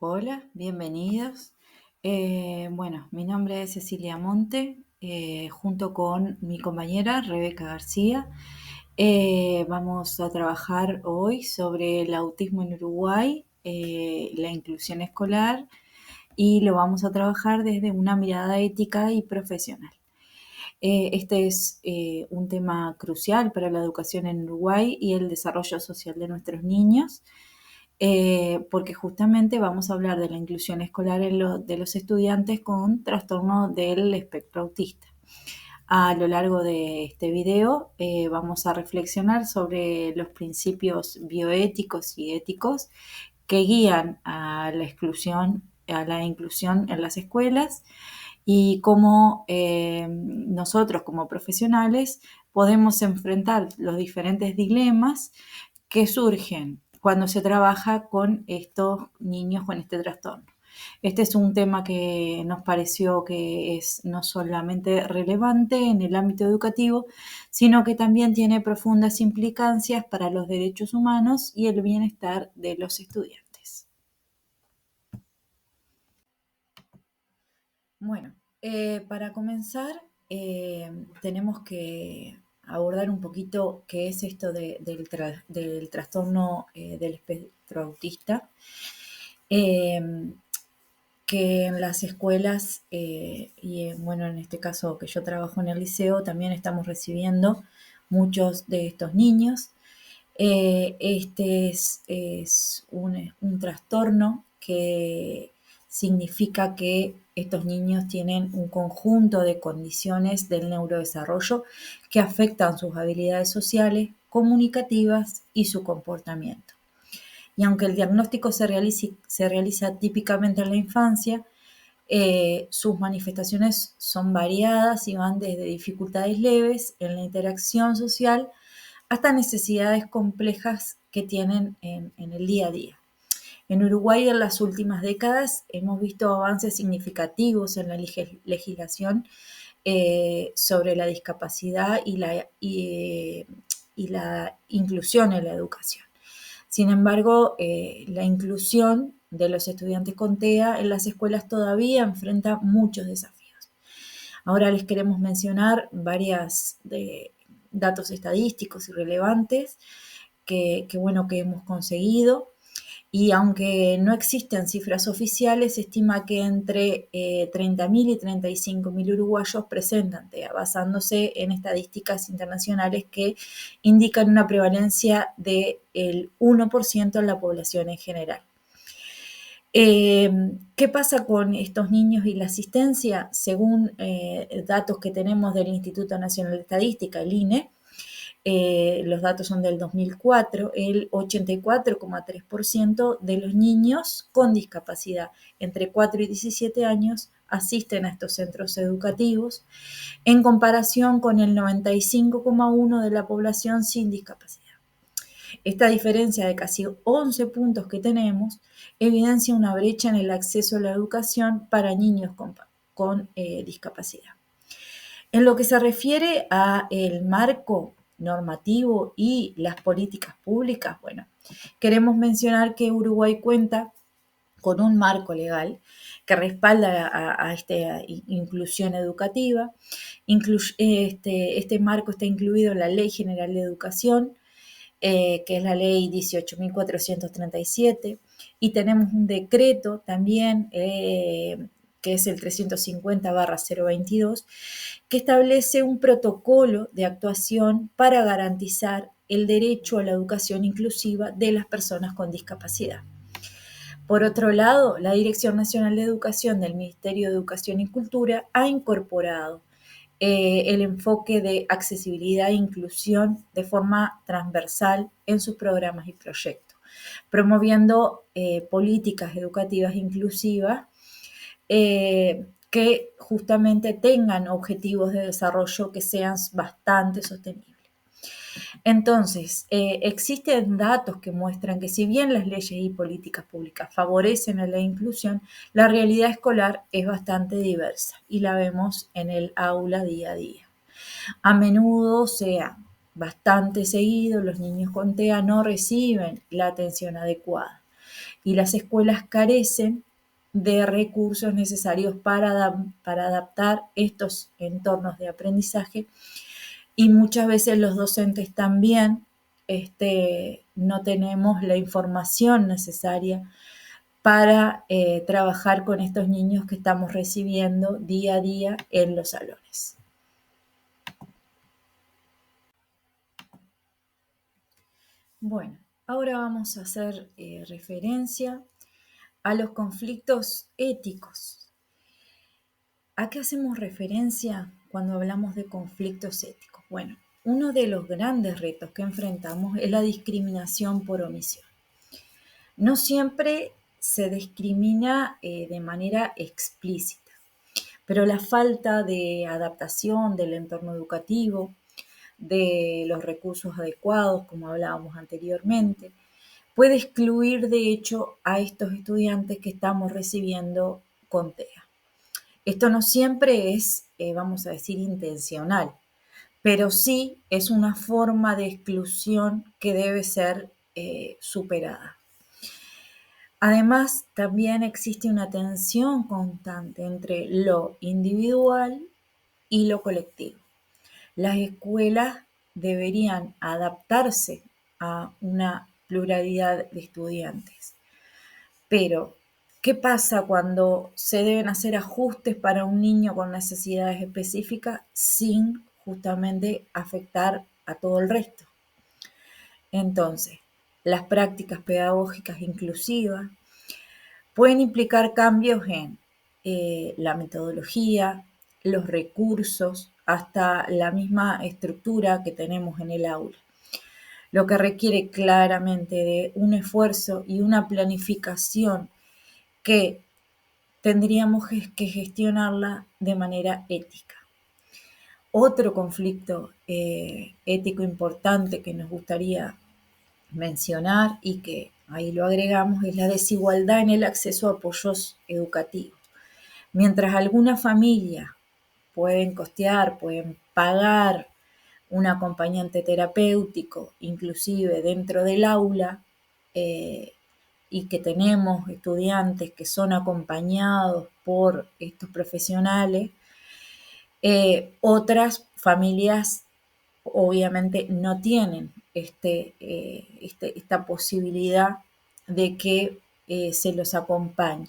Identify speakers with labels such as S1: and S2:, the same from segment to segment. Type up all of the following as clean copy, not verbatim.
S1: Hola, bienvenidos. Bueno, mi nombre es Cecilia Monte, junto con mi compañera Rebeca García. Vamos a trabajar hoy sobre el autismo en Uruguay, la inclusión escolar, y lo vamos a trabajar desde una mirada ética y profesional. Este es un tema crucial para la educación en Uruguay y el desarrollo social de nuestros niños. Porque justamente vamos a hablar de la inclusión escolar de los estudiantes con trastorno del espectro autista. A lo largo de este video vamos a reflexionar sobre los principios bioéticos y éticos que guían a la inclusión en las escuelas y cómo nosotros como profesionales podemos enfrentar los diferentes dilemas que surgen cuando se trabaja con estos niños con este trastorno. Este es un tema que nos pareció que es no solamente relevante en el ámbito educativo, sino que también tiene profundas implicancias para los derechos humanos y el bienestar de los estudiantes. Bueno, para comenzar, tenemos que abordar un poquito qué es esto del trastorno del espectro autista, eh, que en las escuelas bueno, en este caso que yo trabajo en el liceo, también estamos recibiendo muchos de estos niños. Este es un trastorno que significa que estos niños tienen un conjunto de condiciones del neurodesarrollo que afectan sus habilidades sociales, comunicativas y su comportamiento. Y aunque el diagnóstico se realiza típicamente en la infancia, sus manifestaciones son variadas y van desde dificultades leves en la interacción social hasta necesidades complejas que tienen en el día a día. En Uruguay en las últimas décadas hemos visto avances significativos en la legislación sobre la discapacidad y la inclusión en la educación. Sin embargo, la inclusión de los estudiantes con TEA en las escuelas todavía enfrenta muchos desafíos. Ahora les queremos mencionar varios datos estadísticos y relevantes que hemos conseguido. Y aunque no existen cifras oficiales, se estima que entre 30.000 y 35.000 uruguayos presentan TEA, basándose en estadísticas internacionales que indican una prevalencia del 1% en la población en general. ¿Qué pasa con estos niños y la asistencia? Según datos que tenemos del Instituto Nacional de Estadística, el INE, los datos son del 2004, el 84,3% de los niños con discapacidad entre 4 y 17 años asisten a estos centros educativos, en comparación con el 95,1% de la población sin discapacidad. Esta diferencia de casi 11 puntos que tenemos evidencia una brecha en el acceso a la educación para niños con discapacidad. En lo que se refiere a el marco normativo y las políticas públicas, bueno, queremos mencionar que Uruguay cuenta con un marco legal que respalda a esta inclusión educativa. Este marco está incluido en la Ley General de Educación, que es la Ley 18.437, y tenemos un decreto también que es el 350/022, que establece un protocolo de actuación para garantizar el derecho a la educación inclusiva de las personas con discapacidad. Por otro lado, la Dirección Nacional de Educación del Ministerio de Educación y Cultura ha incorporado el enfoque de accesibilidad e inclusión de forma transversal en sus programas y proyectos, promoviendo políticas educativas inclusivas que justamente tengan objetivos de desarrollo que sean bastante sostenibles. Entonces, existen datos que muestran que si bien las leyes y políticas públicas favorecen a la inclusión, la realidad escolar es bastante diversa y la vemos en el aula día a día. A menudo, o sea, bastante seguido, los niños con TEA no reciben la atención adecuada. y las escuelas carecen de recursos necesarios para adaptar estos entornos de aprendizaje, y muchas veces los docentes también no tenemos la información necesaria para trabajar con estos niños que estamos recibiendo día a día en los salones. Bueno, ahora vamos a hacer referencia a los conflictos éticos. ¿A qué hacemos referencia cuando hablamos de conflictos éticos? Bueno, uno de los grandes retos que enfrentamos es la discriminación por omisión. No siempre se discrimina de manera explícita, pero la falta de adaptación del entorno educativo, de los recursos adecuados, como hablábamos anteriormente, puede excluir de hecho a estos estudiantes que estamos recibiendo con TEA. Esto no siempre es, vamos a decir, intencional, pero sí es una forma de exclusión que debe ser superada. Además, también existe una tensión constante entre lo individual y lo colectivo. Las escuelas deberían adaptarse a una pluralidad de estudiantes. Pero, ¿qué pasa cuando se deben hacer ajustes para un niño con necesidades específicas sin justamente afectar a todo el resto? Entonces, las prácticas pedagógicas inclusivas pueden implicar cambios en la metodología, los recursos, hasta la misma estructura que tenemos en el aula, lo que requiere claramente de un esfuerzo y una planificación que tendríamos que gestionarla de manera ética. Otro conflicto ético importante que nos gustaría mencionar y que ahí lo agregamos es la desigualdad en el acceso a apoyos educativos. Mientras algunas familias pueden costear, pueden pagar un acompañante terapéutico, inclusive dentro del aula, y que tenemos estudiantes que son acompañados por estos profesionales, otras familias obviamente no tienen esta posibilidad de que se los acompañe.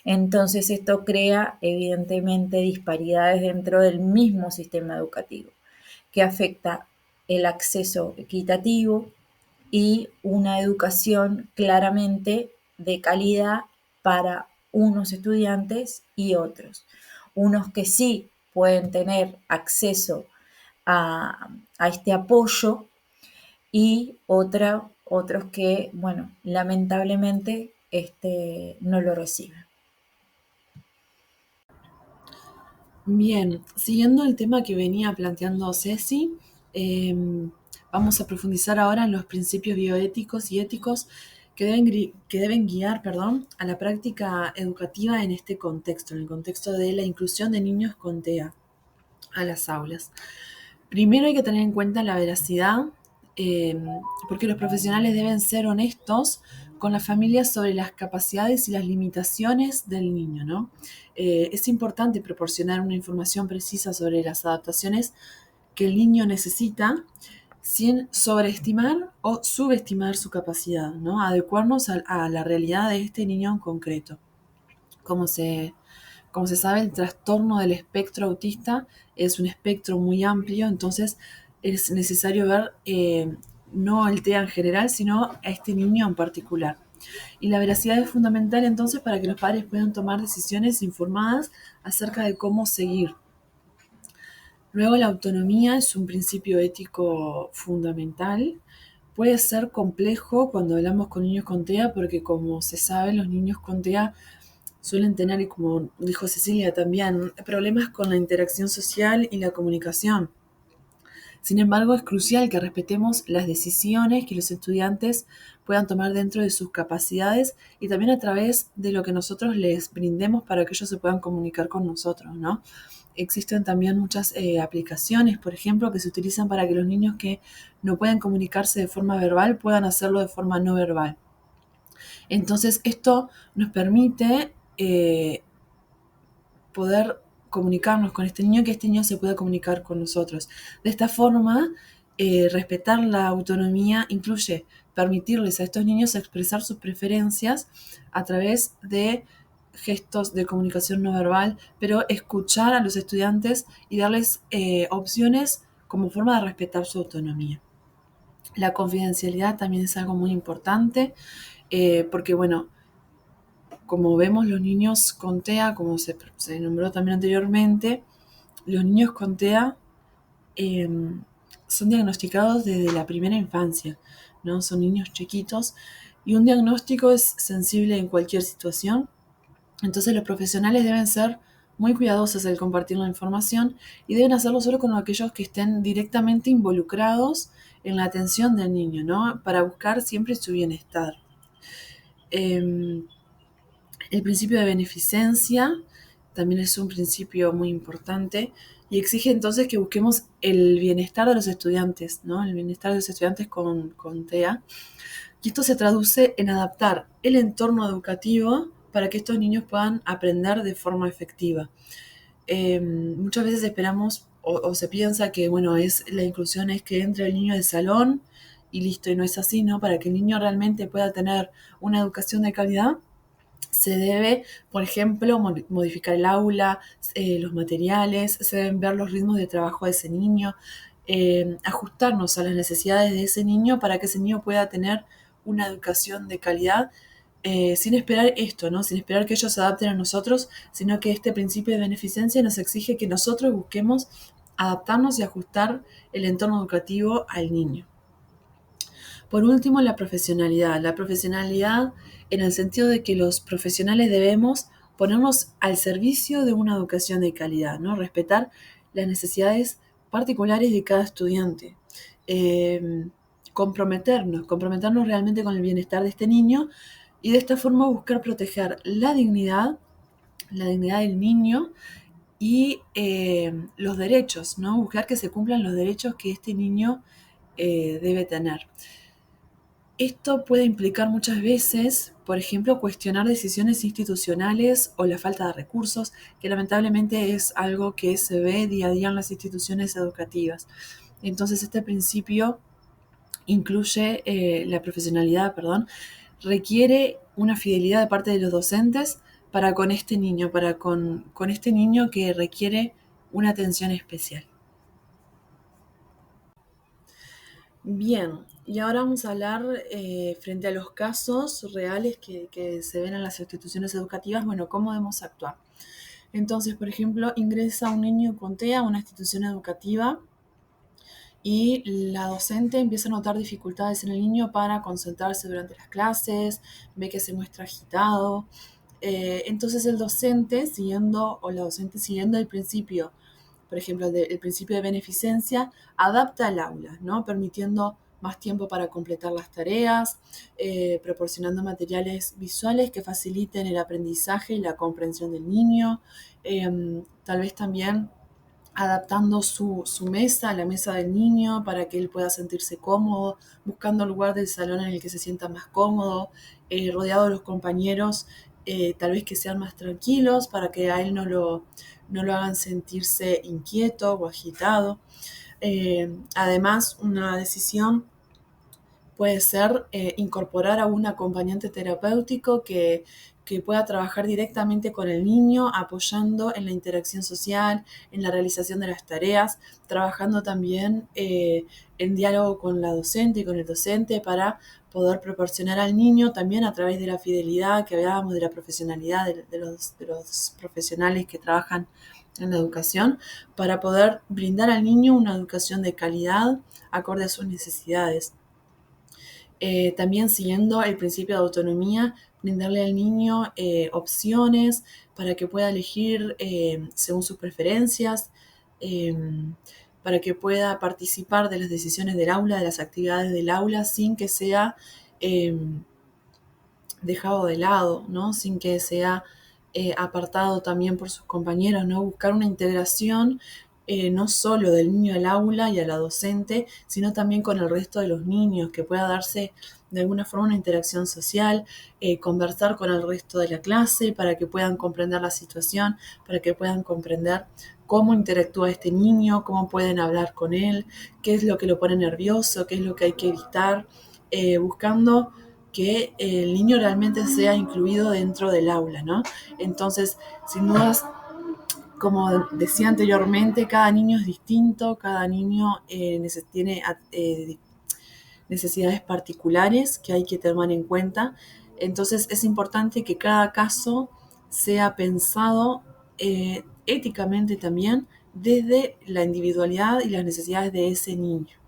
S1: Entonces esto crea evidentemente disparidades dentro del mismo sistema educativo, que afecta el acceso equitativo y una educación claramente de calidad para unos estudiantes y otros. Unos que sí pueden tener acceso a este apoyo y otros que, bueno, lamentablemente no lo reciben.
S2: Bien, siguiendo el tema que venía planteando Ceci, vamos a profundizar ahora en los principios bioéticos y éticos que deben guiar, a la práctica educativa en este contexto, en el contexto de la inclusión de niños con TEA a las aulas. Primero hay que tener en cuenta la veracidad, porque los profesionales deben ser honestos con las familias sobre las capacidades y las limitaciones del niño, ¿no? Es importante proporcionar una información precisa sobre las adaptaciones que el niño necesita sin sobreestimar o subestimar su capacidad, ¿no? Adecuarnos a la realidad de este niño en concreto. Como se, como se sabe, el trastorno del espectro autista es un espectro muy amplio, entonces es necesario ver no el TEA en general, sino a este niño en particular. Y la veracidad es fundamental entonces para que los padres puedan tomar decisiones informadas acerca de cómo seguir. Luego la autonomía es un principio ético fundamental. Puede ser complejo cuando hablamos con niños con TEA porque como se sabe los niños con TEA suelen tener, y como dijo Cecilia también, problemas con la interacción social y la comunicación. Sin embargo, es crucial que respetemos las decisiones que los estudiantes puedan tomar dentro de sus capacidades y también a través de lo que nosotros les brindemos para que ellos se puedan comunicar con nosotros, ¿no? Existen también muchas aplicaciones, por ejemplo, que se utilizan para que los niños que no pueden comunicarse de forma verbal puedan hacerlo de forma no verbal. Entonces esto nos permite poder comunicarnos con este niño, que este niño se pueda comunicar con nosotros. De esta forma, respetar la autonomía incluye permitirles a estos niños expresar sus preferencias a través de gestos de comunicación no verbal, pero escuchar a los estudiantes y darles opciones como forma de respetar su autonomía. La confidencialidad también es algo muy importante, porque bueno, como vemos, los niños con TEA, como se nombró también anteriormente, los niños con TEA eh, son diagnosticados desde la primera infancia, ¿no? Son niños chiquitos y un diagnóstico es sensible en cualquier situación. Entonces los profesionales deben ser muy cuidadosos al compartir la información y deben hacerlo solo con aquellos que estén directamente involucrados en la atención del niño, ¿no? Para buscar siempre su bienestar. Eh, El principio de beneficencia también es un principio muy importante y exige entonces que busquemos el bienestar de los estudiantes, ¿no? El bienestar de los estudiantes con TEA. Y esto se traduce en adaptar el entorno educativo para que estos niños puedan aprender de forma efectiva. Muchas veces esperamos o se piensa que, bueno, la inclusión es que entre el niño del salón y listo, y no es así, ¿no? Para que el niño realmente pueda tener una educación de calidad, se debe, por ejemplo, modificar el aula, los materiales, se deben ver los ritmos de trabajo de ese niño, ajustarnos a las necesidades de ese niño para que ese niño pueda tener una educación de calidad, sin esperar esto, ¿no? Sin esperar que ellos se adapten a nosotros, sino que este principio de beneficencia nos exige que nosotros busquemos adaptarnos y ajustar el entorno educativo al niño. Por último, la profesionalidad. La profesionalidad en el sentido de que los profesionales debemos ponernos al servicio de una educación de calidad, ¿no? Respetar las necesidades particulares de cada estudiante. Comprometernos realmente con el bienestar de este niño y de esta forma buscar proteger la dignidad del niño y los derechos, ¿no? Buscar que se cumplan los derechos que este niño debe tener. Esto puede implicar muchas veces, por ejemplo, cuestionar decisiones institucionales o la falta de recursos, que lamentablemente es algo que se ve día a día en las instituciones educativas. Entonces, este principio incluye la profesionalidad, perdón, requiere una fidelidad de parte de los docentes para con este niño, con este niño que requiere una atención especial. Bien, y ahora vamos a hablar frente a los casos reales que se ven en las instituciones educativas, bueno, cómo debemos actuar. Entonces, por ejemplo, ingresa un niño con TEA a una institución educativa y la docente empieza a notar dificultades en el niño para concentrarse durante las clases, ve que se muestra agitado. Entonces el docente o la docente siguiendo el principio, por ejemplo, el principio de beneficencia, adapta el aula, ¿no? Permitiendo más tiempo para completar las tareas, proporcionando materiales visuales que faciliten el aprendizaje y la comprensión del niño, tal vez también adaptando su mesa a la mesa del niño para que él pueda sentirse cómodo, buscando el lugar del salón en el que se sienta más cómodo, rodeado de los compañeros, tal vez que sean más tranquilos para que a él no lo hagan sentirse inquieto o agitado. Además, una decisión puede ser incorporar a un acompañante terapéutico que pueda trabajar directamente con el niño, apoyando en la interacción social, en la realización de las tareas, trabajando también en diálogo con la docente y con el docente para poder proporcionar al niño también a través de la fidelidad que hablábamos, de la profesionalidad de los profesionales que trabajan en la educación, para poder brindar al niño una educación de calidad acorde a sus necesidades. También siguiendo el principio de autonomía, brindarle al niño opciones para que pueda elegir según sus preferencias, eh, para que pueda participar de las decisiones del aula, de las actividades del aula, sin que sea eh, dejado de lado, ¿no? Sin que sea apartado también por sus compañeros, ¿no? Buscar una integración no solo del niño al aula y a la docente, sino también con el resto de los niños, que pueda darse de alguna forma una interacción social, conversar con el resto de la clase para que puedan comprender la situación, para que puedan comprender cómo interactúa este niño, cómo pueden hablar con él, qué es lo que lo pone nervioso, qué es lo que hay que evitar, buscando que el niño realmente sea incluido dentro del aula, ¿no? Entonces, sin dudas, como decía anteriormente, cada niño es distinto, cada niño tiene necesidades particulares que hay que tomar en cuenta. Entonces es importante que cada caso sea pensado éticamente también desde la individualidad y las necesidades de ese niño.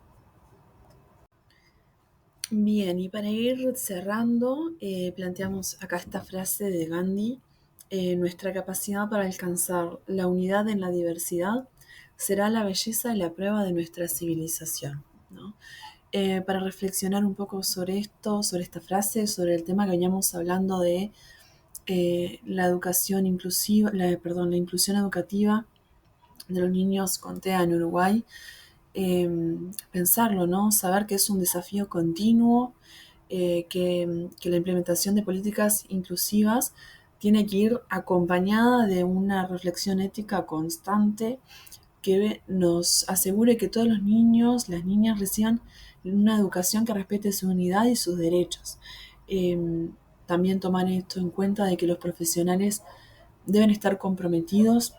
S2: Bien, y para ir cerrando, planteamos acá esta frase de Gandhi: nuestra capacidad para alcanzar la unidad en la diversidad será la belleza y la prueba de nuestra civilización, ¿no? Para reflexionar un poco sobre esto, sobre esta frase, sobre el tema que veníamos hablando de la educación inclusiva, la inclusión educativa de los niños con TEA en Uruguay, pensarlo, ¿no? Saber que es un desafío continuo, que la implementación de políticas inclusivas tiene que ir acompañada de una reflexión ética constante que nos asegure que todos los niños, las niñas reciban una educación que respete su unidad y sus derechos. También tomar esto en cuenta de que los profesionales deben estar comprometidos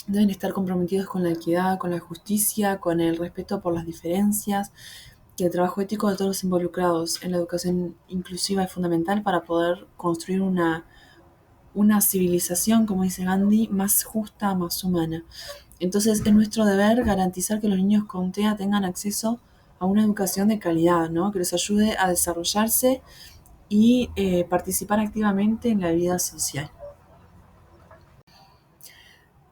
S2: deben estar comprometidos con la equidad, con la justicia, con el respeto por las diferencias, que el trabajo ético de todos los involucrados en la educación inclusiva es fundamental para poder construir una civilización, como dice Gandhi, más justa, más humana. Entonces es nuestro deber garantizar que los niños con TEA tengan acceso a una educación de calidad, ¿no? Que les ayude a desarrollarse y participar activamente en la vida social.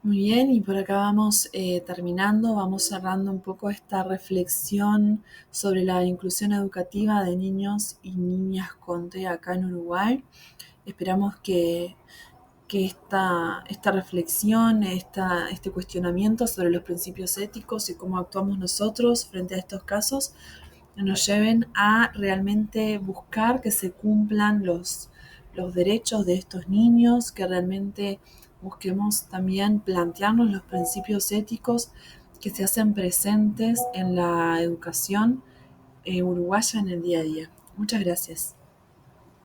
S2: Muy bien, y por acá vamos terminando, vamos cerrando un poco esta reflexión sobre la inclusión educativa de niños y niñas con TEA acá en Uruguay. Esperamos que esta reflexión, este cuestionamiento sobre los principios éticos y cómo actuamos nosotros frente a estos casos nos lleven a realmente buscar que se cumplan los derechos de estos niños, que realmente busquemos también plantearnos los principios éticos que se hacen presentes en la educación uruguaya en el día a día. Muchas gracias.